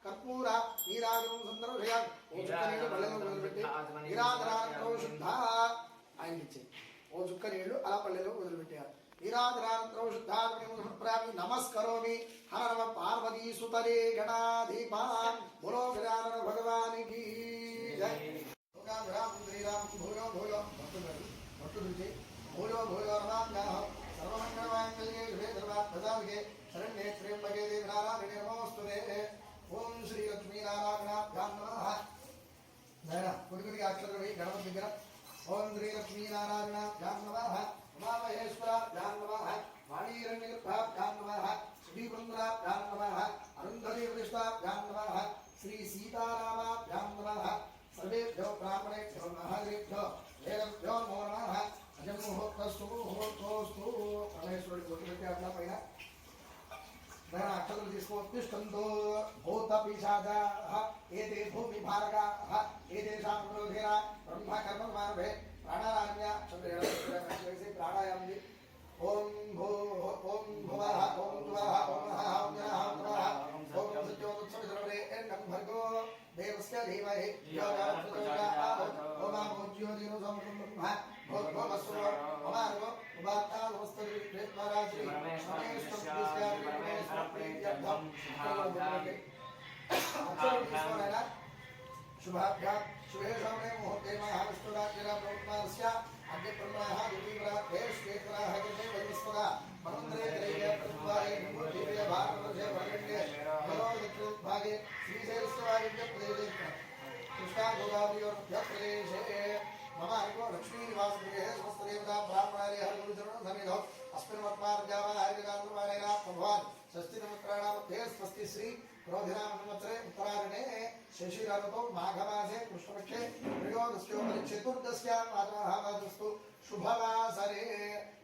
कर्पूर नीराजनं सुंदरशया ओ चुक्कनीळ्ळु पल्लेलो वदिलिपेट्टि नीराजनानंतरो शुद्ध ఆయనకిచ్చి ఓ చుక్క నీళ్లు అలా పల్లెలో వదిలిపెట్టారు. నీరాజనానంతరో శుద్ధాత్మని సమర్పయామి నమస్కరోమి. హర నమ పార్వతీ సుతరే గణాధిపా బోలో గజానన భగవానికి జై. భూయో భూయో భక్తు రుచి భూయో భూయో నమామ్యాహం సర్వమంగళమాంగళ్యే శుభే సర్వార్థసాధికే శరణ్యే త్ర్యంబకే దేవి నారాయణే నమోస్తుతే. ఓం శ్రీ లక్ష్మీ నారాయణాభ్యాం నమః. నాయన కొడుకుడికి అక్షరం వేయి గణపతి దగ్గర. ఓం శ్రీ లక్ష్మీ నారాయణాభ్యాం నమః. ఉమామహేశ్వరాభ్యాం నమః. వాణీరణ్యగర్భాభ్యాం నమః. శ్రీబృందరాభ్యాం నమః. అరుంధతీ ప్రతిష్టాభ్యాం నమః. శ్రీ సీతారామాభ్యాం నమః. सर्वेभ्यो ब्राह्मणेभ्यो महादेभ्यो वेदभ्यो नमो नमः. अजं मुहूर्तस्तु मुहूर्तोस्तु. परमेश्वरुడి కొట్టు పెట్టి అట్లా పైన దాని అక్షరం తీసుకోతిష్టంతో భూత పిశాచాః ఏతే భూమి భారకాః ఏతేషాం విరోధేన బ్రహ్మ కర్మ మానవే ప్రాణాయామ్య చంద్రయాసి ప్రాణాయామి. ఓం భూ ఓం భువః ఓం ధ్రువః ఓం మహః ఓం జనః ఓం తమః ఓం సత్యోత్సవితరే ఎన్నం భర్గో దేవస్య ధీమహి ధియో యో నః ప్రచోదయాత్. ఓం భూజ్యోతిరో సంబ్రహ్మ భూర్భువస్సుర ఓమార్గో ఉపాత్తా నమస్తరి ప్రేత్వరాశ్రీ పరమేశ్వరస్య పరమేశ్వర ప్రీత్యర్థం అక్షరం शुभाभ्यां शुभे श्रवणे मुहूर्ते महाविष्णुराज्ञा प्रमुखमानस्य अद्य ब्रह्मणः द्वितीयरात्रे श्वेतराः कृते वैवस्वता मनोन्द्रे कलैले प्रतिभागे निम्बुद्वीपे भारतवर्षे वरण्ये मनोदक्षिणभागे श्रीशैलस्थवादिव्य प्रदेशे कृष्णा गोदावरीयोर्भ्य प्रदेशे मम अर्को लक्ष्मीनिवासगृहे समस्तदेवता ब्राह्मणारे हरिगुरुचरणं सन्निधौ अस्मिन् वर्तमानजामः हरिकान्तमानेन भगवान् षष्ठीनमित्राणामध्ये स्वस्ति श्री क्रोधिनाम संवत्सरे उत्तरायणे शशिरतो माघमासे कृष्णपक्षे त्रयोदश्योपरि चतुर्दश्यां माघमासस्तु शुभवासरे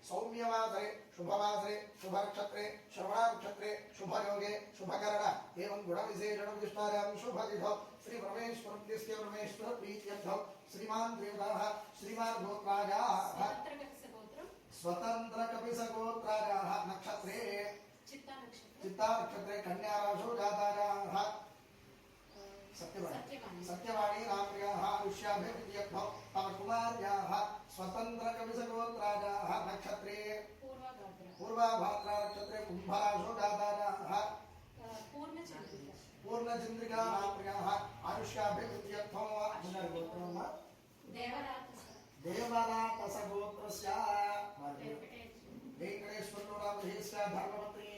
सौम्यवासरे शुभवासरे शुभनक्षत्रे श्रवणनक्षत्रे शुभयोगे शुभकरण एवं गुणविशेषणं विष्टारां शुभतिथौ श्री परमेश्वरस्य परमेश्वर प्रीत्यर्थं श्रीमान् देवताः श्रीमान् गोत्राजाः स्वतंत्र कपिसगोत्राजाः नक्षत्रे चित्ता नक्षत्रे कन्या राशौ जातायाः सत्यवाणी नाम्याः ऋष्याभिर्यर्थं तव कुमार्याः स्वतंत्र कपिसगोत्राजाः नक्षत्रे पूर्वाभाद्रा नक्षत्रे कुम्भराशौ जातायाः पूर्णचंद्रिका नाम्याः आयुष्याभिर्यर्थं देवरातसगोत्रस्य वेंकटेश्वरो नामधेयस्य धर्मपत्नी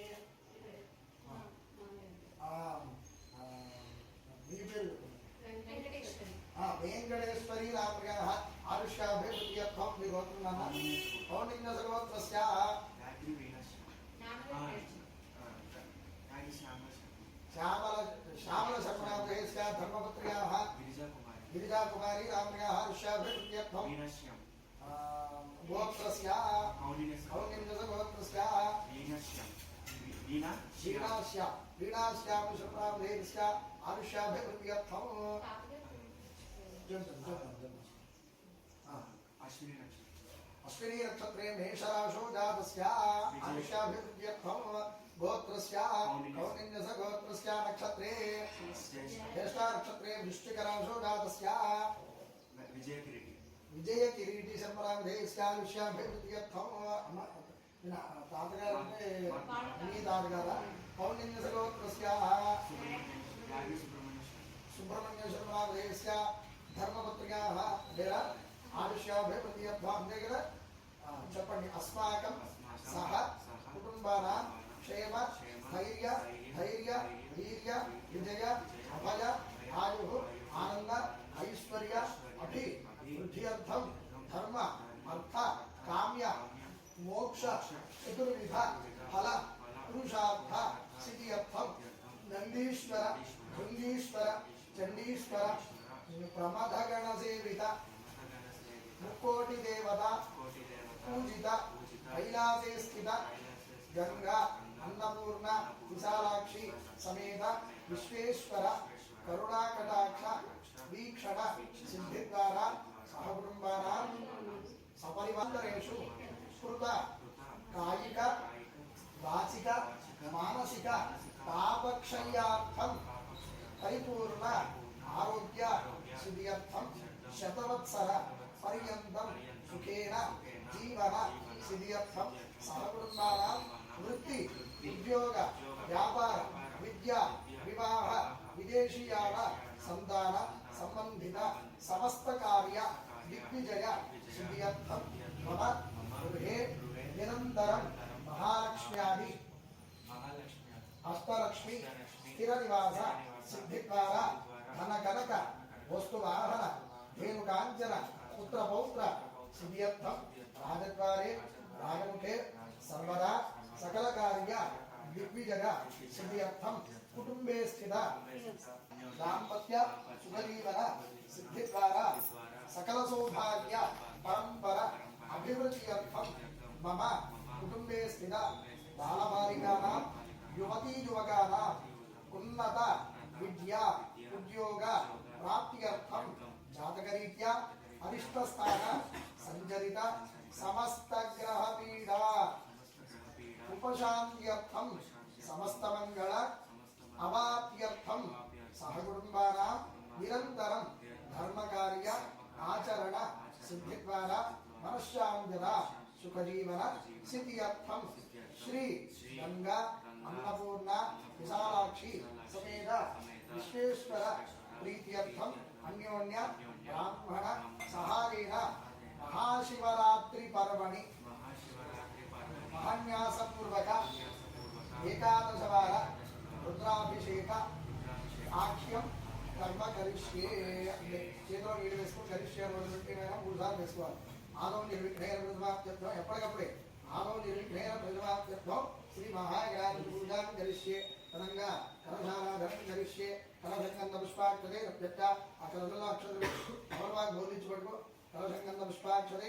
वेंकटेश्वरी नाम्याः आयुष्याभिर्यर्थं विगोत्रं कौण्डिन्यसगोत्रस्य श्यामलशर्मणामधेयस्य धर्मपत्न्याः गिरिजाकुमारी नाम्याः आयुष्याभिर्यर्थं गोत्रस्य कौण्डिन्यसगोत्रस्य वीणाश्यामशर्मणामधेयस्य आयुष्याभिर्यर्थं अश्विनी नक्षत्रे मेषराशौ जातस्य आयुष्याभिर्यर्थं गोत्रस्य कौण्डिन्यसगोत्रस्य नक्षत्रे ज्येष्ठा नक्षत्रे वृश्चिकराशौ जातस्य विजयकिरीटी शर्मणामधेयस्य आयुष्याभिर्यर्थं తాతగారు అంటే మీ తాతగారా కౌండిన్యసగోత్రస్య సుబ్రహ్మణ్య శర్మణామధేయస్య ధర్మపత్రికాः లేదా ఆయుష్యాభిర్యర్థం అంతే కదా చెప్పండి. అస్మాకం సహ కుటుంబానాం క్షేమ ధైర్య వీర్య విజయ అభయ ఆయు ఆనంద ఐశ్వర్య అభి వృద్ధ్యర్థం ధర్మ అర్థ కామ్య मोक्ष चतुर्विध फल पुरुषार्थ सिद्ध्यर्थं नंदीश्वर भृंगीश्वर चंडीश्वर प्रमथगण सेवित मुक्कोटि देवता पूजित कैलासे स्थित गंगा अन्नपूर्णा विशालाक्षी समेत विश्वेश्वर करुणाकटाक्ष वीक्षण सिद्धिद्वारा सहकुटुंबानां सपरिवारेषु कृत कायिक वाचिक मानसिक तापक्षयार्थं सहकुटुम्बानां वृत्ति उद्योग व्यापार विद्या विवाह विदेशीयान संतान संबंधित समस्त कार्य दिग्विजय सिद्ध्यर्थं मम गृहे निरन्तरं महालक्ष्म्यादि अष्टलक्ष्मी स्थिर निवास सिद्धिद्वारा धन कनक वस्तुवाहन धेनुकांचन पुत्र पौत्र सिद्ध्यर्थं राजद्वारे राजमुखे सर्वदा सकल कार्य दिग्विजय सिद्ध्यर्थं कुटुंबे स्थित दाम्पत्य सुखजीवन सिद्धिद्वारा सकल सौभाग्य परंपर अभिवृद्ध्यर्थं मम कुटुंबे स्थित बालबालिकानां युवती युवकानां उन्नत विद्या उद्योग प्राप्त्यर्थं जातकरीत्या अरिष्टस्थान संचरित समस्त ग्रह पीडा उपशान्त्यर्थं समस्त मंगल अवाप्त्यर्थं सहकुटुम्बानां निरन्तरं धर्म कार्य आचरण सिद्धिद्वारा मनश्शान्तिदा सुखजीवन सिद्ध्यर्थं श्री गंगा अन्नपूर्णा विशालाक्षी समेत विश्वेश्वर प्रीत्यर्थम अन्योन्य ब्राह्मण सहारेण महाशिवरात्रि पर्वणि महान्यासपूर्वक एकादशवार रुद्राभिषेक आख्यम कर्म करिष्ये చేతిలో నీళ్ళు వేసుకొని కరిష్యే రోజు పెట్టి మూడు సార్లు వేసుకోవాలి ఆదౌ నిర్విఘ్నేన ప్రతిమాప్త్యర్థం ఎప్పటికప్పుడే ఆదౌ నిర్విఘ్నేన ప్రతిమాప్త్యర్థం శ్రీ మహాగణాధిపతి పూజాం కరిష్యే తనంగా కలశారాధనం కరిష్యే కలశంగంధ పుష్పాక్షరే రప్యచ్చ ఆ కలశంలో అక్షరం భగవాన్ బోధించి పడుకో కలశంగంధ పుష్పాక్షరే